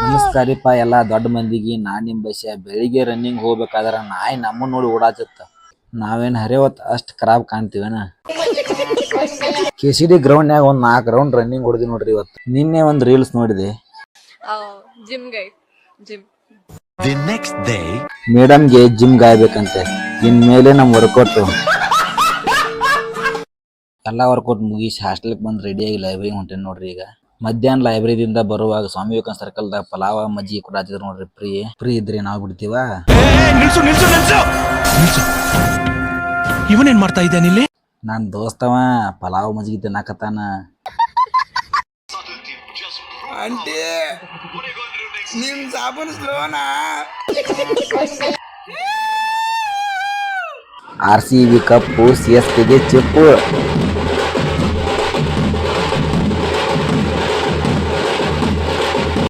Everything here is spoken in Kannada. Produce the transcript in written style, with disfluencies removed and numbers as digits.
ನಮಸ್ಕಾರಿಪ್ಪ ಎಲ್ಲ ದೊಡ್ಡ ಮಂದಿಗೆ ನಾನ್ ನಿಮ್ ಬಸ್ಯ ಬೆಳಿಗ್ಗೆ ರನ್ನಿಂಗ್ ಹೋಗ್ಬೇಕಾದ್ರ ನಾಯಿ ನಮ್ಮನ್ನ ನೋಡಿ ಓಡಾತಿತ್ತ. ನಾವೇನ್ ಹರಿವತ್ ಅಷ್ಟ್ ಖರಾಬ್ ಕಾಣ್ತೀವೇನ? KCD ಗ್ರೌಂಡ್ನ್ಯಾಗ ಒಂದ್ 4 ರೌಂಡ್ ರನ್ನಿಂಗ್ ಹೊಡೆದಿ ನೋಡ್ರಿ ಇವತ್ತು. ನಿನ್ನೆ ಒಂದ್ ರೀಲ್ಸ್ ನೋಡಿದೆ. The next day, ಮೇಡಮ್ಗೆ ಜಿಮ್ ಗಾಯ್ಬೇಕಂತೆ. ಇನ್ಮೇಲೆ ನಮ್ ವರ್ಕೌಟ್ ಎಲ್ಲ ವರ್ಕೌಟ್ ಮುಗಿಸಿ ಹಾಸ್ಟೆಲ್ಗೆ ಬಂದು ರೆಡಿಯಾಗಿ ಲೈಬ್ರರಿ ಹೊಂಟೇನಿ ನೋಡ್ರಿ. ಈಗ ಮಧ್ಯಾಹ್ನ ಲೈಬ್ರರಿದಿಂದ ಬರುವಾಗ ಸ್ವಾಮಿ ವಿವೇಕಾನಂದ ಸರ್ಕಲ್ದಾಗ ಪಲಾವ ಮಜ್ಜಿಗೆ ಕೊಡಾತಿದ್ರು ನೋಡ್ರಿ. ಫ್ರೀ ಇದ್ರಿ ನಾವು ಬಿಡ್ತೀವ. ನಿಲ್ಸು ನಿಲ್ಸು ನಿಲ್ಸು ನಿಲ್ಸು. ಇವನೇನ್ ಮಾಡ್ತಾ ಇದ್ದಾನೆ ಇಲ್ಲಿ? ನಾನ್ ದೋಸ್ತವ ಪಲಾವ್ ಮಜ್ಜಿಗೆ ತಿನ್ನಾಕತ್ತಾನ. ಆಂಟಿ ನಿಮ್ ಸಾಬೂನ್ ಸ್ಲೋನಾ? RCB ಕಪ್ಪು CSKಗೆ ಚಿಪ್ಪು.